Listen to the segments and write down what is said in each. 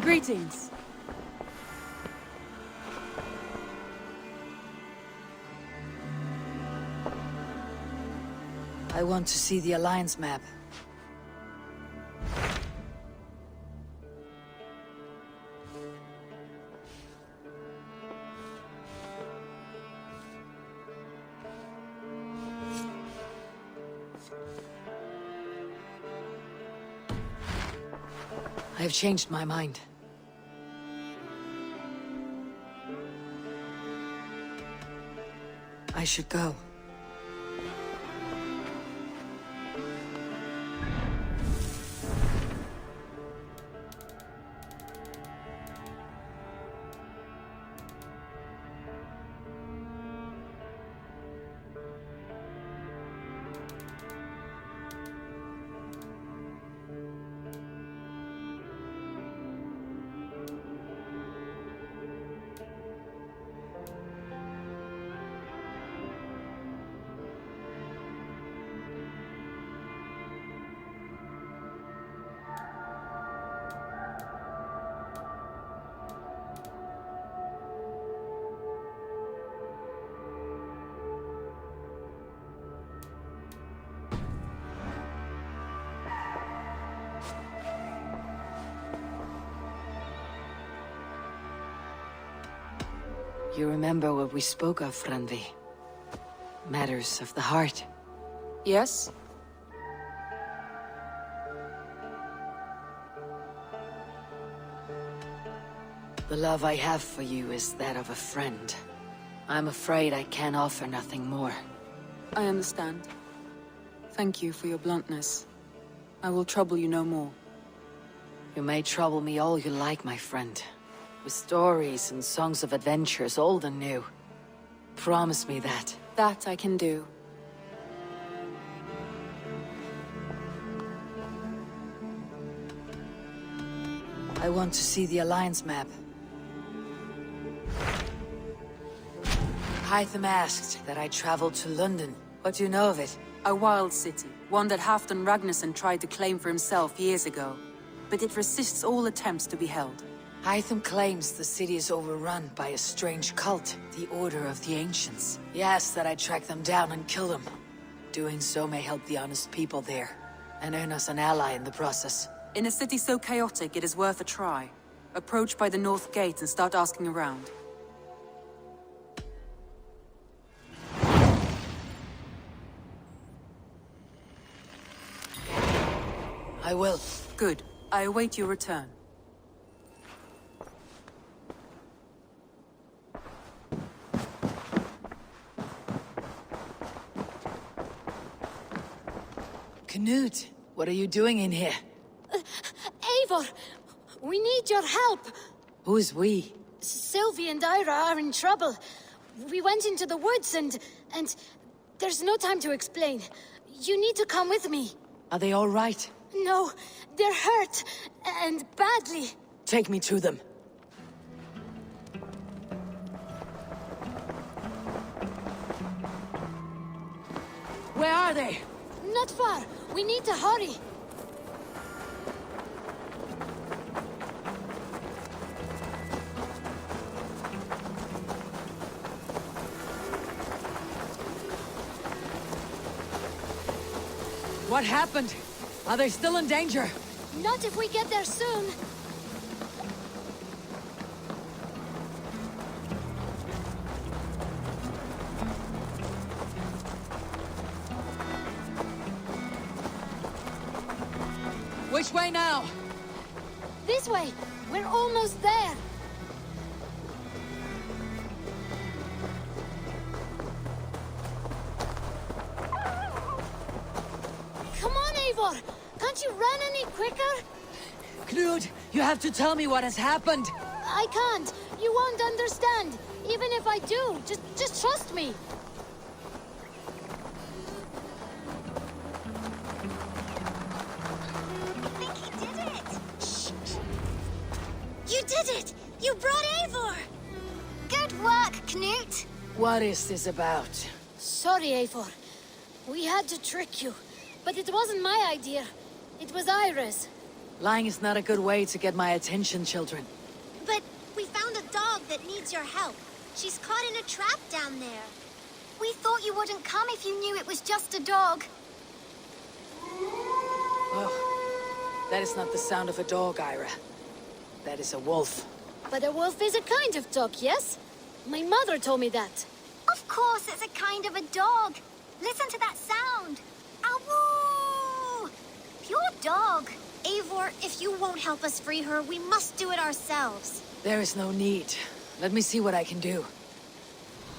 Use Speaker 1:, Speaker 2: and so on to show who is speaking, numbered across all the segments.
Speaker 1: Greetings.
Speaker 2: I want to see the Alliance map. I have changed my mind. I should go. You remember what we spoke of, Franvi? Matters of the heart.
Speaker 1: Yes?
Speaker 2: The love I have for you is that of a friend. I'm afraid I can offer nothing more.
Speaker 1: I understand. Thank you for your bluntness. I will trouble you no more.
Speaker 2: You may trouble me all you like, my friend. With stories and songs of adventures, old and new. Promise me that.
Speaker 1: That I can do.
Speaker 2: I want to see the Alliance map. Hytham asked that I travel to London. What do you know of it?
Speaker 1: A wild city, one that Halfdan Ragnarsson tried to claim for himself years ago. But it resists all attempts to be held.
Speaker 2: Hytham claims the city is overrun by a strange cult, the Order of the Ancients. He asks that I track them down and kill them. Doing so may help the honest people there, and earn us an ally in the process.
Speaker 1: In a city so chaotic, it is worth a try. Approach by the North Gate and start asking around.
Speaker 2: I will.
Speaker 1: Good. I await your return.
Speaker 2: Knut, what are you doing in here?
Speaker 3: Eivor, we need your help.
Speaker 2: Who's we?
Speaker 3: Sylvie and Ira are in trouble. We went into the woods and there's no time to explain. You need to come with me.
Speaker 2: Are they all right?
Speaker 3: No, they're hurt, and badly.
Speaker 2: Take me to them. Where are they?
Speaker 3: Not far. We need to hurry.
Speaker 2: What happened? Are they still in danger?
Speaker 3: Not if we get there soon.
Speaker 2: Which way now?
Speaker 3: This way. We're almost there. Come on, Eivor! Can't you run any quicker?
Speaker 2: Knut, you have to tell me what has happened.
Speaker 3: I can't. You won't understand. Even if I do, just trust me.
Speaker 4: I think he did it! Shh. You did it! You brought Eivor! Good work, Knut!
Speaker 2: What is this about?
Speaker 3: Sorry, Eivor. We had to trick you. But it wasn't my idea. It was Ira's.
Speaker 2: Lying is not a good way to get my attention, children.
Speaker 4: But we found a dog that needs your help. She's caught in a trap down there. We thought you wouldn't come if you knew it was just a dog.
Speaker 2: Oh, that is not the sound of a dog, Ira. That is a wolf.
Speaker 3: But a wolf is a kind of dog, yes? My mother told me that.
Speaker 4: Of course, it's a kind of a dog. Listen to that sound. Awoo! Pure dog. Eivor, if you won't help us free her, we must do it ourselves.
Speaker 2: There is no need. Let me see what I can do.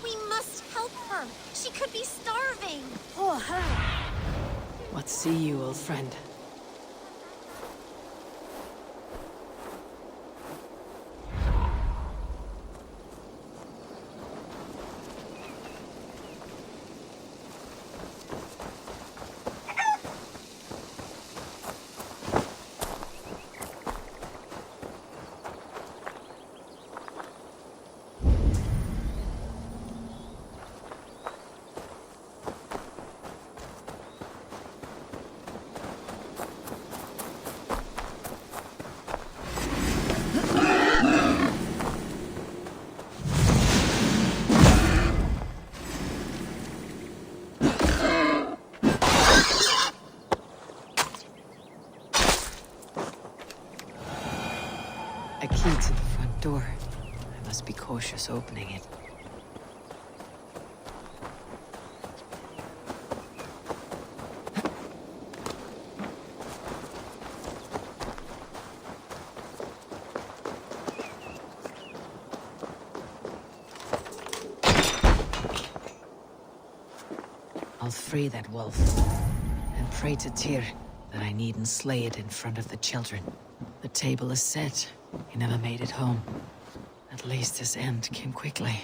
Speaker 4: We must help her. She could be starving.
Speaker 3: Oh, her.
Speaker 2: What see you, old friend? A key to the front door. I must be cautious opening it. I'll free that wolf, and pray to Tyr that I needn't slay it in front of the children. The table is set. He never made it home. At least his end came quickly.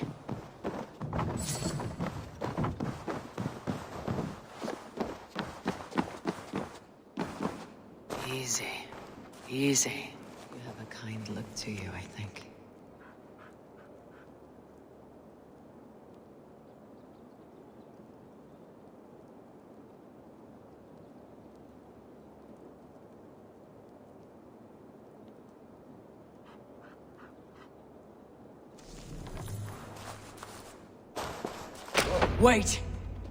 Speaker 2: Easy. Easy. You have a kind look to you, I think. Wait!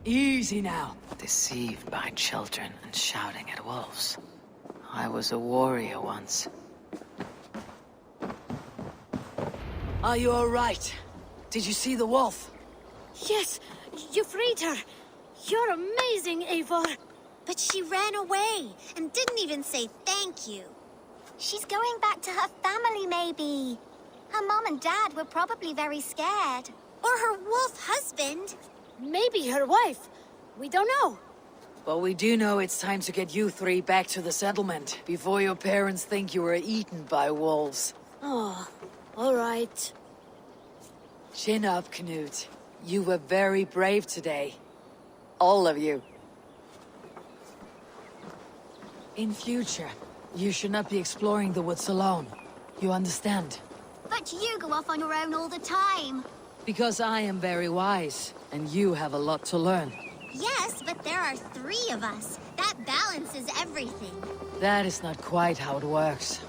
Speaker 2: Easy now! Deceived by children and shouting at wolves. I was a warrior once. Are you alright? Did you see the wolf?
Speaker 3: Yes, you freed her. You're amazing, Eivor.
Speaker 4: But she ran away and didn't even say thank you. She's going back to her family, maybe. Her mom and dad were probably very scared. Or her wolf husband.
Speaker 3: Maybe her wife. We don't know.
Speaker 2: But we do know it's time to get you three back to the settlement before your parents think you were eaten by wolves.
Speaker 3: Oh, all right.
Speaker 2: Chin up, Knut. You were very brave today. All of you. In future, you should not be exploring the woods alone. You understand?
Speaker 4: But you go off on your own all the time.
Speaker 2: Because I am very wise, and you have a lot to learn.
Speaker 4: Yes, but there are 3 of us. That balances everything.
Speaker 2: That is not quite how it works.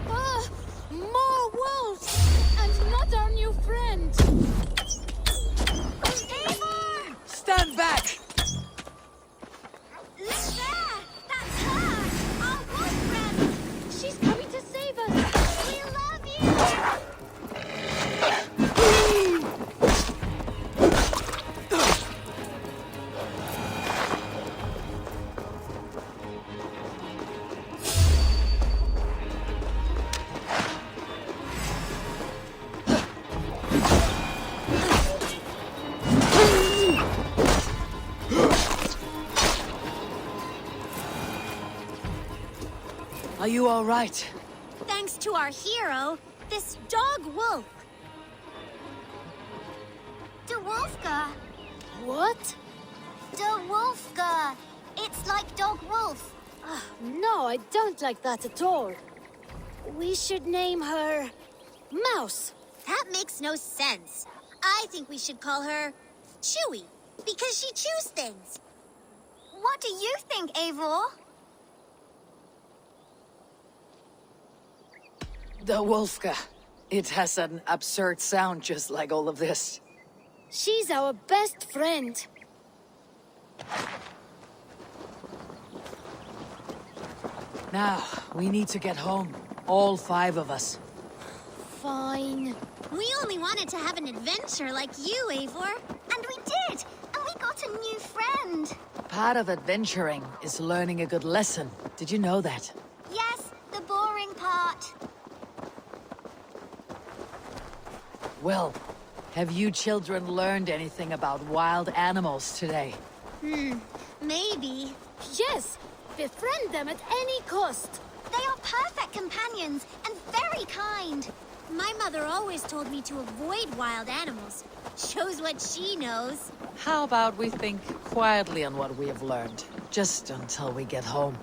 Speaker 3: Ah, more wolves! And not our new friend!
Speaker 4: Eivor!
Speaker 2: Stand back!
Speaker 4: Look there! That's her! Our wolf friend!
Speaker 3: She's coming to save us!
Speaker 4: We love you!
Speaker 2: Are you all right?
Speaker 4: Thanks to our hero, this dog wolf. De Wolfga.
Speaker 3: What?
Speaker 4: De Wolfga. It's like dog wolf.
Speaker 3: No, I don't like that at all. We should name her... Mouse.
Speaker 4: That makes no sense. I think we should call her Chewy, because she chews things. What do you think, Eivor?
Speaker 2: The Wolfka. It has an absurd sound just like all of this.
Speaker 3: She's our best friend.
Speaker 2: Now, we need to get home. All 5 of us.
Speaker 3: Fine.
Speaker 4: We only wanted to have an adventure like you, Eivor. And we did! And we got a new friend!
Speaker 2: Part of adventuring is learning a good lesson. Did you know that?
Speaker 4: Yes, the boring part.
Speaker 2: Well, have you children learned anything about wild animals today?
Speaker 4: Maybe.
Speaker 3: Yes, befriend them at any cost.
Speaker 4: They are perfect companions and very kind. My mother always told me to avoid wild animals. Shows what she knows.
Speaker 2: How about we think quietly on what we have learned, just until we get home?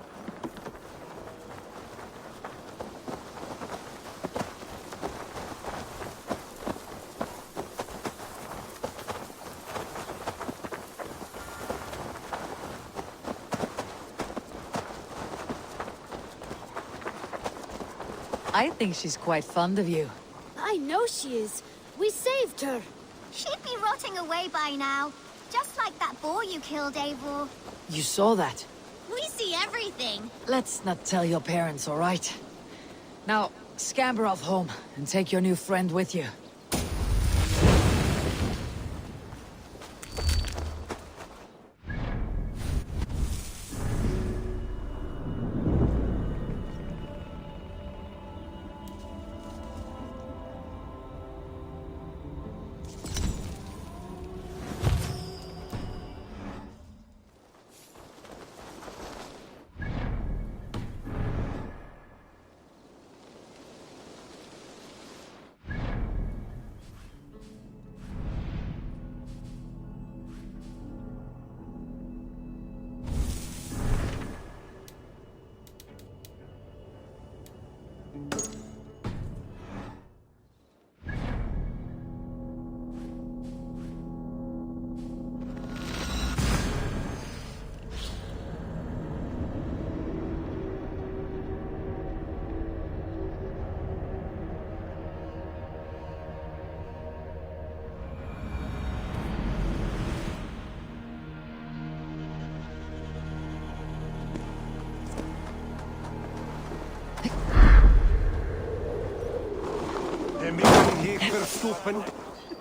Speaker 2: I think she's quite fond of you.
Speaker 3: I know she is. We saved her.
Speaker 4: She'd be rotting away by now. Just like that boar you killed, Eivor.
Speaker 2: You saw that?
Speaker 4: We see everything.
Speaker 2: Let's not tell your parents, all right? Now, scamper off home and take your new friend with you.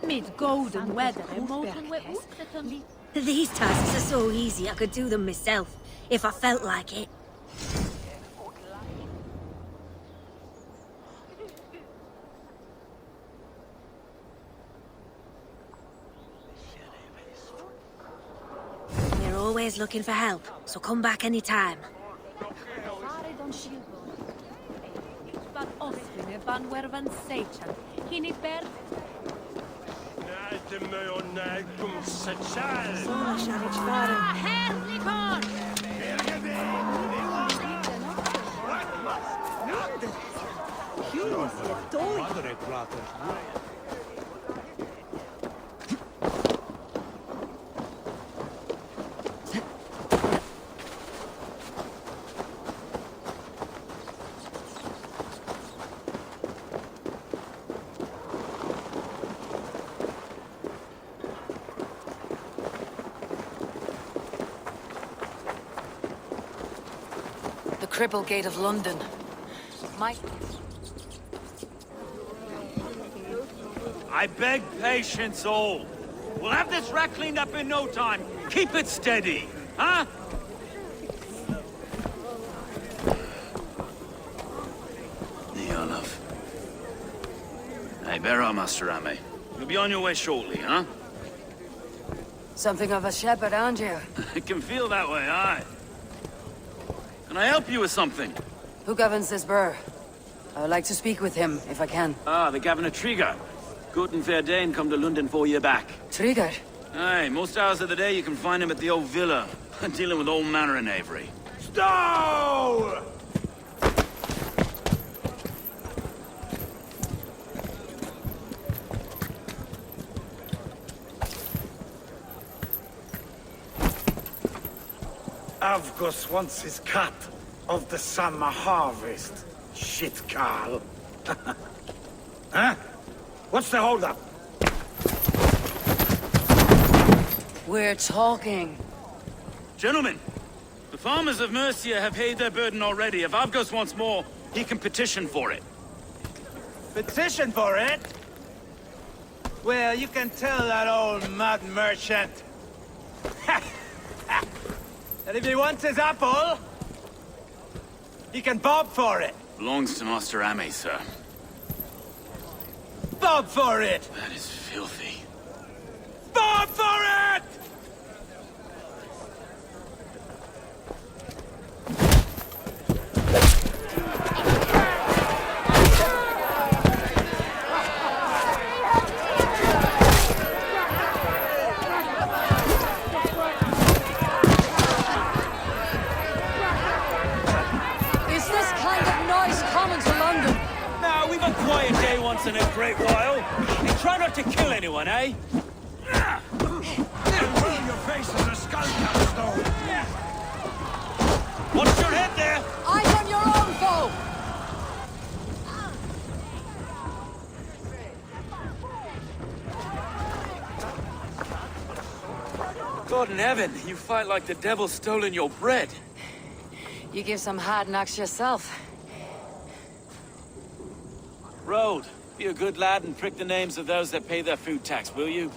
Speaker 5: Mid golden weather and molten wet water. These tasks are so easy I could do them myself, if I felt like it. We're always looking for help, so come back anytime.
Speaker 2: Cripple Gate of London.
Speaker 6: I beg patience, all. We'll have this wreck cleaned up in no time. Keep it steady, huh? Niolov. Hey, bear up, Master Ame. You'll be on your way shortly, huh?
Speaker 2: Something of a shepherd, aren't you?
Speaker 6: It can feel that way, aye. Can I help you with something?
Speaker 2: Who governs this burr? I would like to speak with him, if I can.
Speaker 6: Ah, the Governor Trigger. Good and fair Dane come to London for you back.
Speaker 2: Trigger?
Speaker 6: Aye, most hours of the day you can find him at the old villa, dealing with all manner in Avery. Stow!
Speaker 7: Avgos wants his cut of the summer harvest. Shit, Carl. Huh? What's the holdup?
Speaker 2: We're talking.
Speaker 6: Gentlemen, the farmers of Mercia have paid their burden already. If Avgos wants more, he can petition for it.
Speaker 8: Petition for it? Well, you can tell that old mud merchant. And if he wants his apple, he can bob for it.
Speaker 6: Belongs to Master Ame, sir.
Speaker 8: Bob for it!
Speaker 6: That is filthy.
Speaker 8: Bob for it!
Speaker 2: Is this kind of noise common to London?
Speaker 6: Now, we've a quiet day once in a great while. And try not to kill anyone, eh?
Speaker 7: Your face is a skull capstone.
Speaker 6: Watch your head there!
Speaker 2: Eyes on your own foe!
Speaker 6: God in heaven, you fight like the devil's stolen your bread.
Speaker 2: You give some hard knocks yourself.
Speaker 6: Road, be a good lad and prick the names of those that pay their food tax, will you?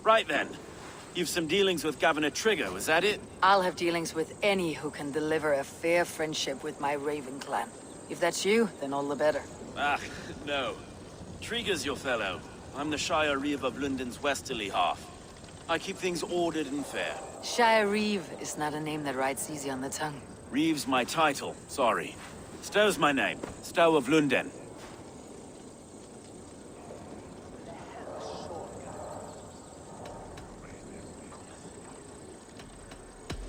Speaker 6: Right then. You've some dealings with Governor Trigger, was that it?
Speaker 2: I'll have dealings with any who can deliver a fair friendship with my Raven clan. If that's you, then all the better.
Speaker 6: Ah, no. Trigger's your fellow. I'm the Shire Reeve of London's westerly half. I keep things ordered and fair.
Speaker 2: Shire Reeve is not a name that rides easy on the tongue.
Speaker 6: Reeve's my title, sorry. Stow's my name. Stow of Lunden.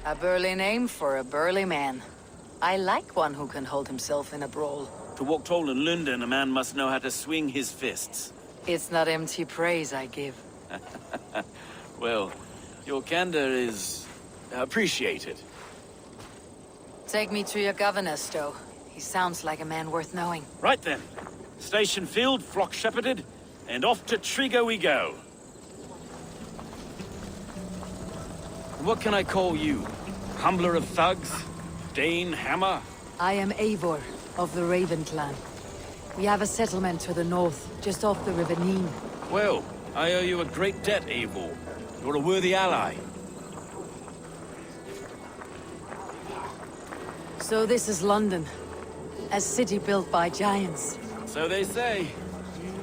Speaker 2: A burly name for a burly man. I like one who can hold himself in a brawl.
Speaker 6: To walk tall in London, a man must know how to swing his fists.
Speaker 2: It's not empty praise I give.
Speaker 6: Well, your candor is appreciated.
Speaker 2: Take me to your governor, Stow. He sounds like a man worth knowing.
Speaker 6: Right then. Station filled, flock shepherded, and off to Trigger we go. What can I call you? Humbler of thugs? Dane Hammer?
Speaker 2: I am Eivor, of the Raven clan. We have a settlement to the north, just off the River Neen.
Speaker 6: Well, I owe you a great debt, Eivor. You're a worthy ally.
Speaker 2: So this is London. A city built by giants.
Speaker 6: So they say.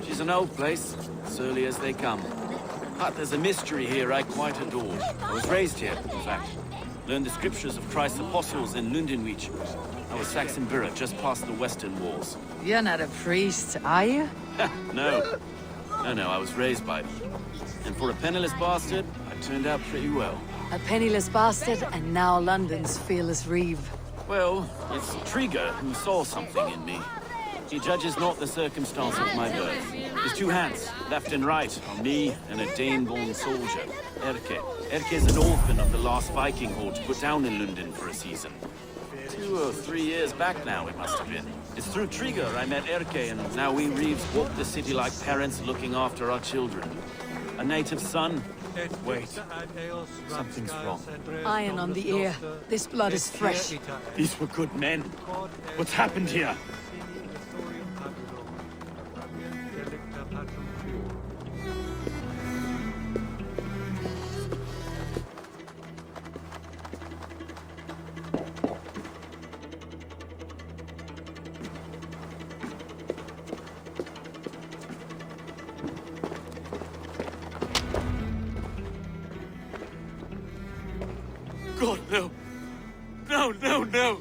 Speaker 6: She's an old place, surly as they come. But there's a mystery here I quite adore. I was raised here, in fact. Learned the scriptures of Christ's apostles in Lundenwich. I was Saxon Borough, just past the western walls.
Speaker 2: You're not a priest, are you?
Speaker 6: No. No, I was raised by them. And for a penniless bastard, I turned out pretty well.
Speaker 2: A penniless bastard, and now London's fearless Reeve.
Speaker 6: Well, it's Trigger who saw something in me. He judges not the circumstance of my birth. His two hands, left and right, on me and a Dane-born soldier, Erke. Erke is an orphan of the last Viking horde put down in London for a season. 2 or 3 years back now, it must have been. It's through Trigger I met Erke, and now we Reeves walk the city like parents looking after our children. A native son? Wait. Something's wrong.
Speaker 2: Iron on the ear. This blood is fresh.
Speaker 6: These were good men. What's happened here? God, no. No.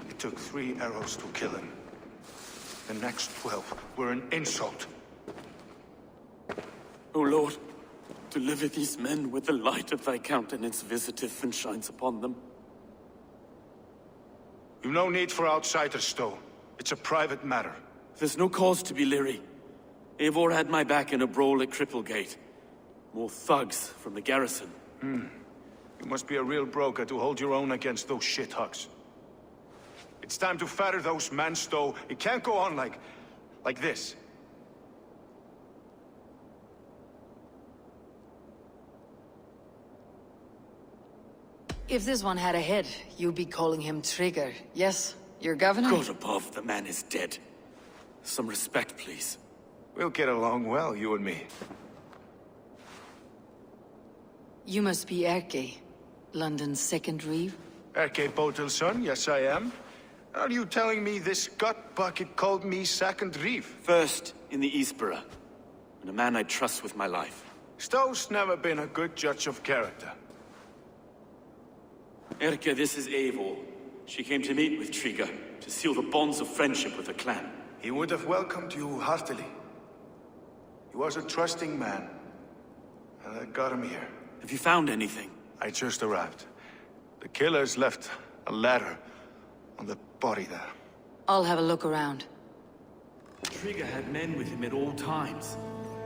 Speaker 9: It took 3 arrows to kill him. The next 12 were an insult.
Speaker 6: O Lord, deliver these men with the light of thy countenance visiteth and shines upon them.
Speaker 9: You've no need for outsiders, Stowe. It's a private matter.
Speaker 6: There's no cause to be leery. Eivor had my back in a brawl at Cripplegate. More thugs from the garrison.
Speaker 9: You must be a real broker to hold your own against those shithugs. It's time to fire those men, Stowe. It can't go on like this.
Speaker 2: If this one had a head, you'd be calling him Trigger. Yes, your governor?
Speaker 6: God above, the man is dead. Some respect, please.
Speaker 9: We'll get along well, you and me.
Speaker 2: You must be Erke, London's second reeve.
Speaker 9: Erke Botel's son, yes I am. Are you telling me this gut bucket called me second reeve?
Speaker 6: First in the Eastborough, and a man I trust with my life.
Speaker 9: Stowe's never been a good judge of character.
Speaker 6: Erke, this is Eivor. She came to meet with Trigger, to seal the bonds of friendship with her clan.
Speaker 9: He would have welcomed you heartily. He was a trusting man, and I got him here.
Speaker 6: Have you found anything?
Speaker 9: I just arrived. The killers left a ladder on the body there.
Speaker 2: I'll have a look around.
Speaker 6: Trigger had men with him at all times.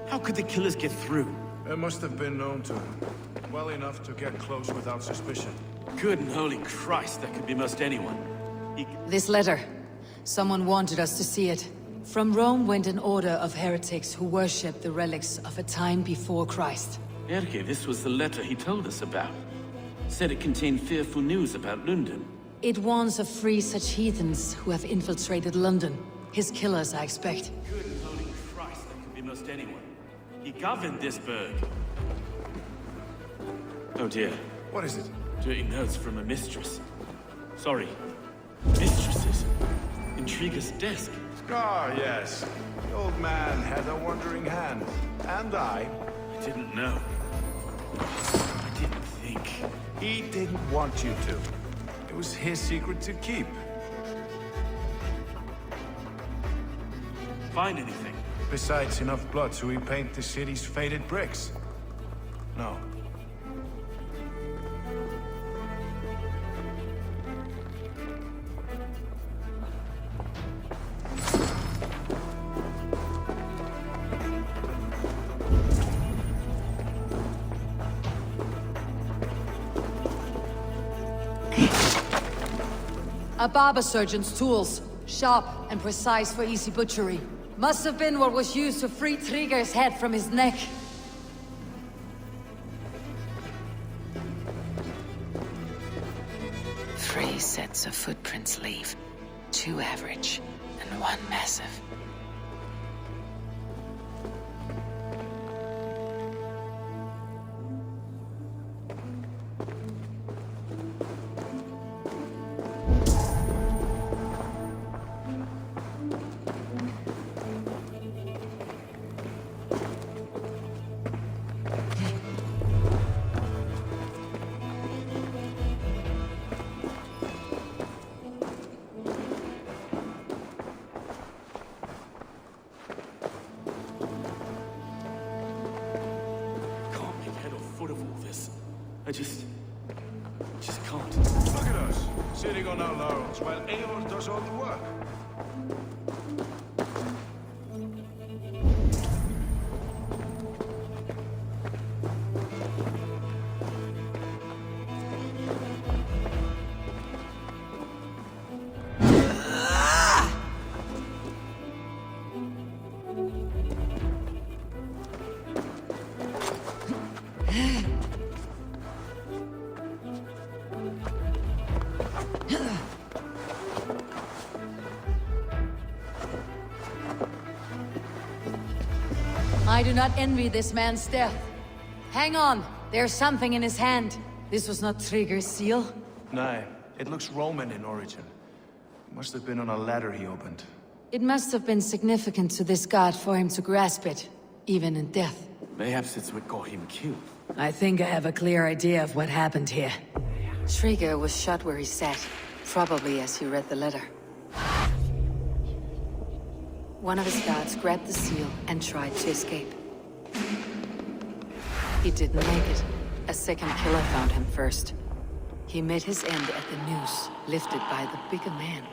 Speaker 6: How could the killers get through?
Speaker 9: They must have been known to him. Well enough to get close without suspicion.
Speaker 6: Good and holy Christ, that could be most anyone.
Speaker 2: This letter. Someone wanted us to see it. From Rome went an order of heretics who worshipped the relics of a time before Christ.
Speaker 6: Erke, this was the letter he told us about. Said it contained fearful news about London.
Speaker 2: It warns of 3 such heathens who have infiltrated London. His killers, I expect.
Speaker 6: Good and holy Christ, that could be most anyone. He governed this burg. Oh dear.
Speaker 9: What is it?
Speaker 6: Dirty notes from a mistress. Sorry. Mistresses? In Trigger's desk.
Speaker 9: Ah, yes. The old man had a wandering hand. And I
Speaker 6: Didn't know. I didn't think.
Speaker 9: He didn't want you to. It was his secret to keep.
Speaker 6: Find anything?
Speaker 9: Besides enough blood to repaint the city's faded bricks. No.
Speaker 2: A barber surgeon's tools. Sharp and precise for easy butchery. Must have been what was used to free Trigger's head from his neck. Three sets of footprints leave. 2 average, and 1 massive.
Speaker 6: I just can't.
Speaker 9: Look at us, sitting on our laurels while Eivor does all the work.
Speaker 2: I do not envy this man's death. Hang on, there's something in his hand. This was not Trigger's seal.
Speaker 9: No, it looks Roman in origin. Must have been on a ladder he opened.
Speaker 2: It must have been significant to this god for him to grasp it, even in death.
Speaker 6: Mayhaps it's what got him killed.
Speaker 2: I think I have a clear idea of what happened here. Trigger was shot where he sat, probably as he read the letter. One of his guards grabbed the seal and tried to escape. He didn't make it. A second killer found him first. He met his end at the noose, lifted by the bigger man.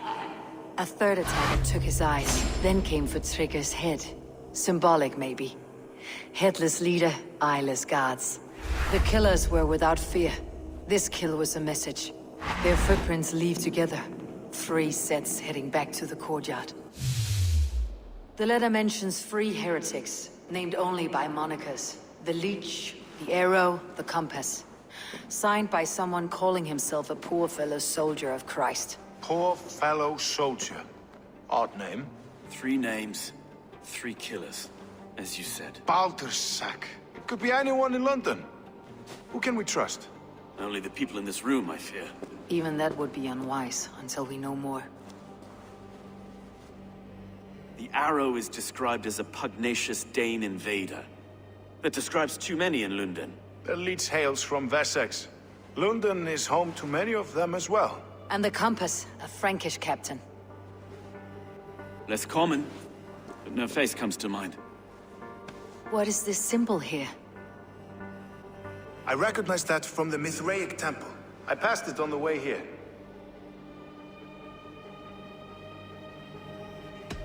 Speaker 2: A third attacker took his eyes, then came for Trigger's head. Symbolic, maybe. Headless leader, eyeless guards. The killers were without fear. This kill was a message. Their footprints leave together. 3 sets heading back to the courtyard. The letter mentions 3 heretics, named only by monikers. The Leech, the Arrow, the Compass. Signed by someone calling himself a poor fellow soldier of Christ.
Speaker 9: Poor fellow soldier. Odd name.
Speaker 6: 3 names, 3 killers, as you said.
Speaker 9: Baldersack. It could be anyone in London. Who can we trust?
Speaker 6: Only the people in this room, I fear.
Speaker 2: Even that would be unwise, until we know more.
Speaker 6: The Arrow is described as a pugnacious Dane invader. That describes too many in London.
Speaker 9: The Leech hails from Wessex. London is home to many of them as well.
Speaker 2: And the Compass, a Frankish captain.
Speaker 6: Less common, but no face comes to mind.
Speaker 2: What is this symbol here?
Speaker 9: I recognize that from the Mithraic temple. I passed it on the way here.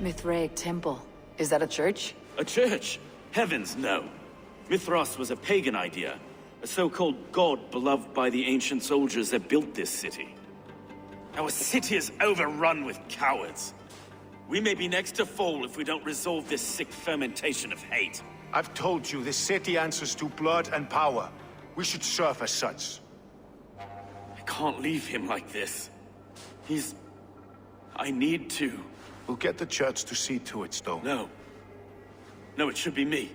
Speaker 2: Mithraic temple. Is that a church?
Speaker 6: A church? Heavens, no. Mithras was a pagan idea. A so-called god beloved by the ancient soldiers that built this city. Our city is overrun with cowards. We may be next to fall if we don't resolve this sick fermentation of hate.
Speaker 9: I've told you, this city answers to blood and power. We should serve as such.
Speaker 6: I can't leave him like this. I need to.
Speaker 9: We'll get the church to see to it, Stowe.
Speaker 6: No. No, it should be me.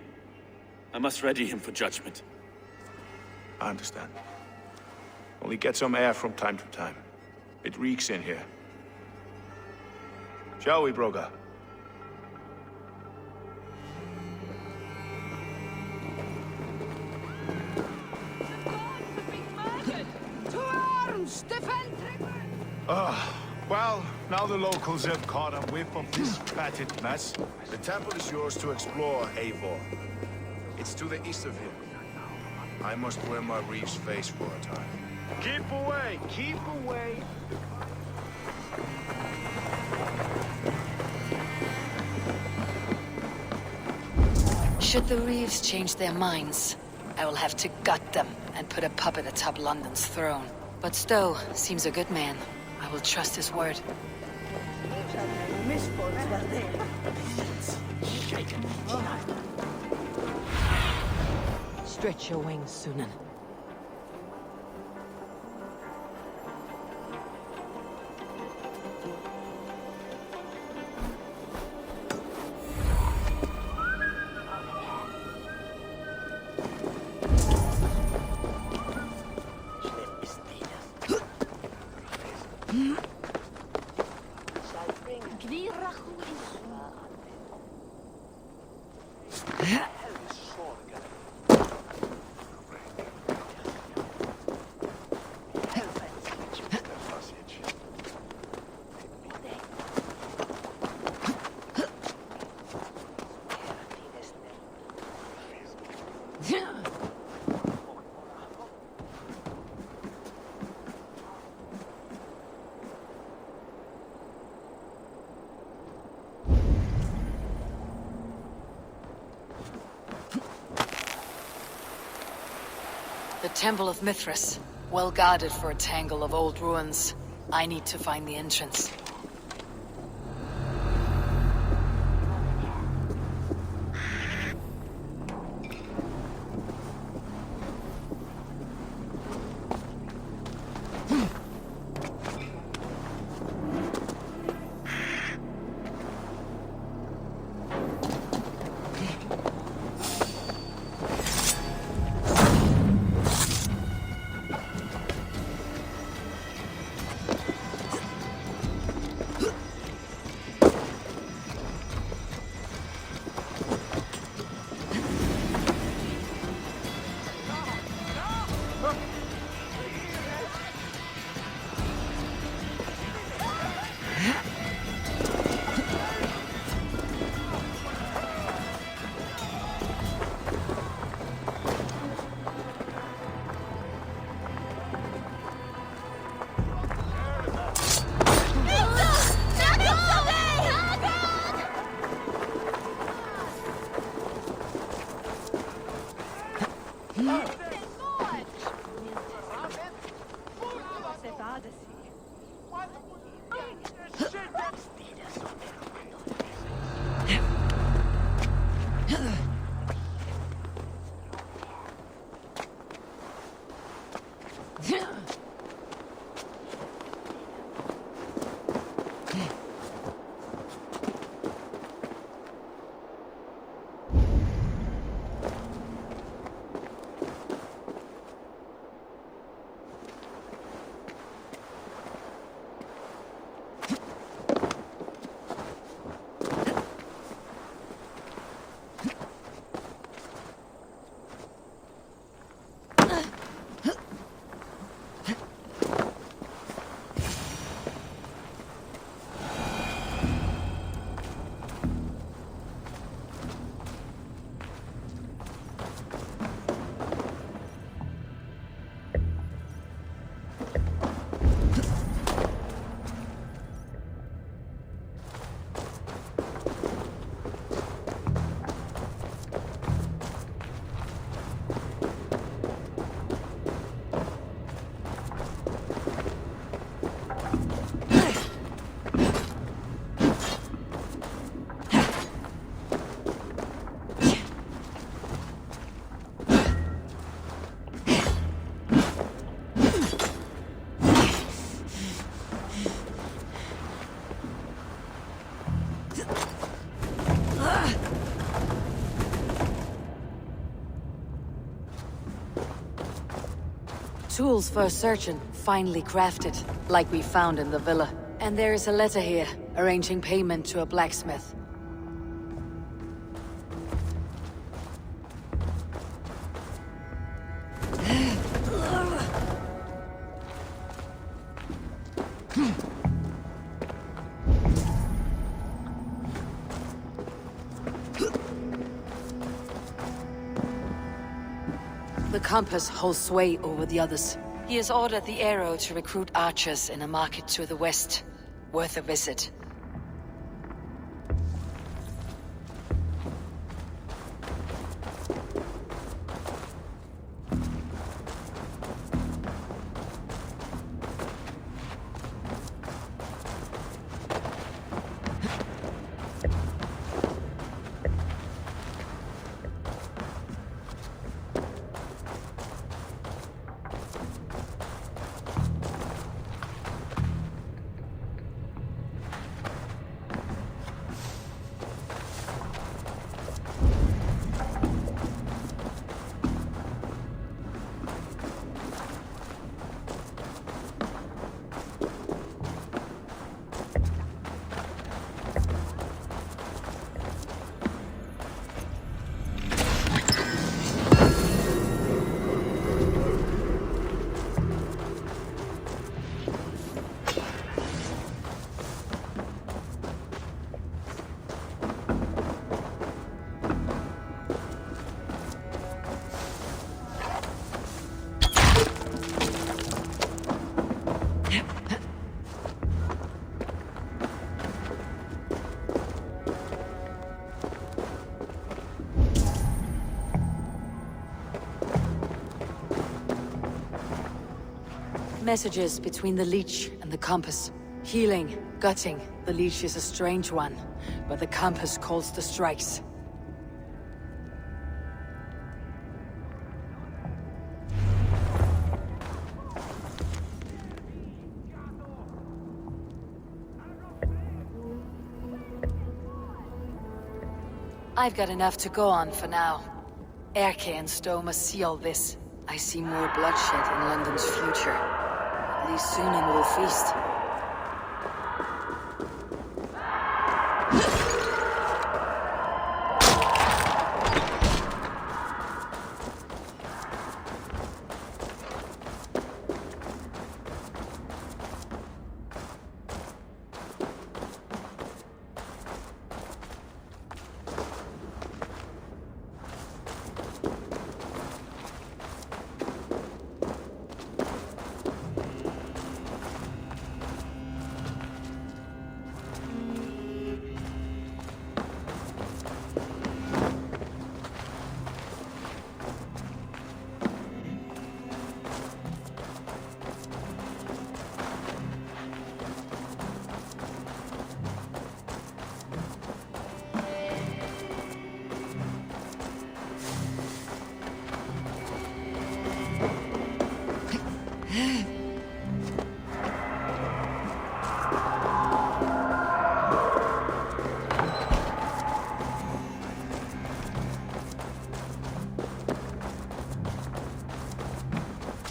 Speaker 6: I must ready him for judgment.
Speaker 9: I understand. Only get some air from time to time. It reeks in here. Shall we, Broga? Well, now the locals have caught a whiff of this fatted mess. The temple is yours to explore, Eivor. It's to the east of here. I must wear my reef's face for a time. Keep away! Keep away!
Speaker 2: Should the Reeves change their minds, I will have to gut them and put a puppet atop London's throne. But Stowe seems a good man. I will trust his word. Stretch your wings, Sunan. The Temple of Mithras, well guarded for a tangle of old ruins. I need to find the entrance. Tools for searching, finely crafted, like we found in the villa. And there is a letter here, arranging payment to a blacksmith. The compass holds sway over the others. He has ordered the arrow to recruit archers in a market to the west. Worth a visit. Messages between the leech and the compass. Healing, gutting. The leech is a strange one, but the compass calls the strikes. I've got enough to go on for now. Erke and Stowe must see all this. I see more bloodshed in London's future. At least soon and we'll feast.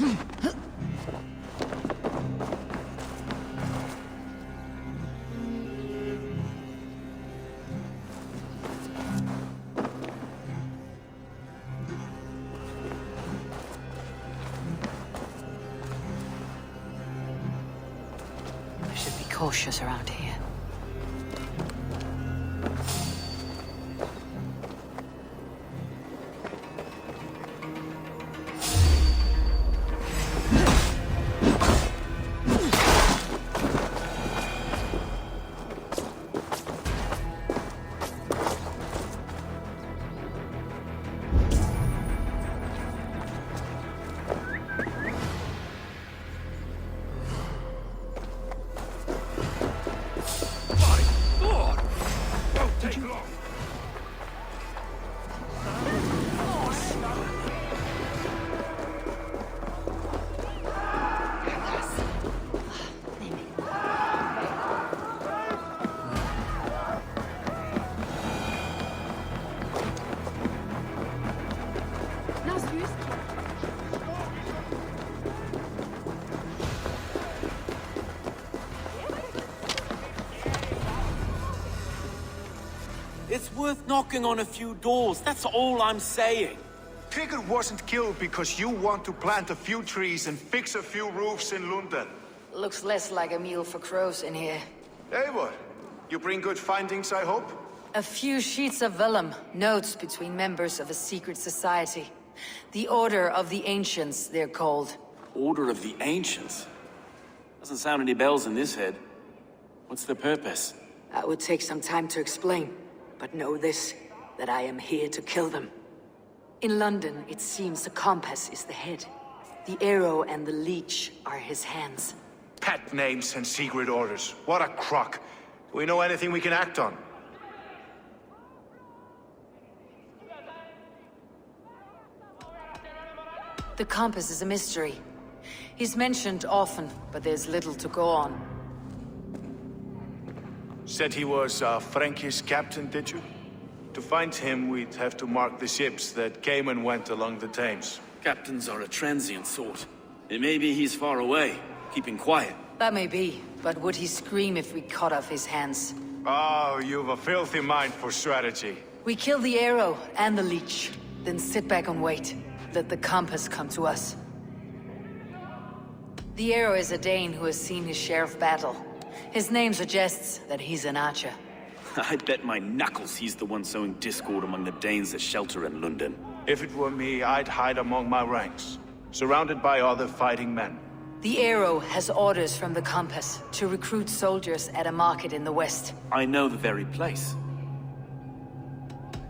Speaker 2: We should be cautious around here.
Speaker 6: It's worth knocking on a few doors, that's all I'm saying.
Speaker 9: Tigger wasn't killed because you want to plant a few trees and fix a few roofs in London.
Speaker 2: Looks less like a meal for crows in here.
Speaker 9: Eivor, you bring good findings, I hope?
Speaker 2: A few sheets of vellum, notes between members of a secret society. The Order of the Ancients, they're called.
Speaker 6: Order of the Ancients? Doesn't sound any bells in this head. What's the purpose?
Speaker 2: That would take some time to explain. But know this, that I am here to kill them. In London, it seems the compass is the head. The arrow and the leech are his hands.
Speaker 9: Pet names and secret orders. What a crock. Do we know anything we can act on?
Speaker 2: The compass is a mystery. He's mentioned often, but there's little to go on.
Speaker 9: Said he was a Frankish captain, did you? To find him, we'd have to mark the ships that came and went along the Thames.
Speaker 6: Captains are a transient sort. It may be he's far away, keeping quiet.
Speaker 2: That may be, but would he scream if we cut off his hands?
Speaker 9: Oh, you've a filthy mind for strategy.
Speaker 2: We kill the arrow and the leech, then sit back and wait. Let the compass come to us. The arrow is a Dane who has seen his share of battle. His name suggests that he's an archer.
Speaker 6: I'd bet my knuckles he's the one sowing discord among the Danes that shelter in London.
Speaker 9: If it were me, I'd hide among my ranks, surrounded by other fighting men.
Speaker 2: The arrow has orders from the compass to recruit soldiers at a market in the west.
Speaker 6: I know the very place.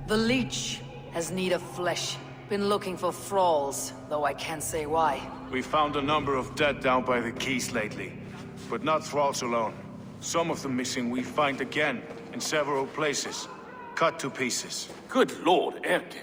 Speaker 2: The leech has need of flesh. Been looking for thralls, though I can't say why.
Speaker 9: We found a number of dead down by the quays lately, but not thralls alone. Some of the missing we find again in several places, cut to pieces.
Speaker 6: Good lord, Erke.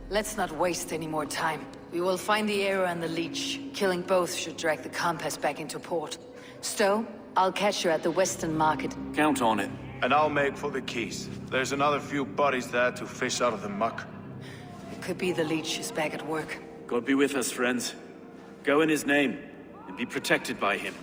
Speaker 2: Let's not waste any more time. We will find the arrow and the leech. Killing both should drag the compass back into port. Stowe, I'll catch you at the western market.
Speaker 6: Count on it.
Speaker 9: And I'll make for the quays. There's another few bodies there to fish out of the muck.
Speaker 2: It could be the leech is back at work.
Speaker 6: God be with us, friends. Go in his name, and be protected by him.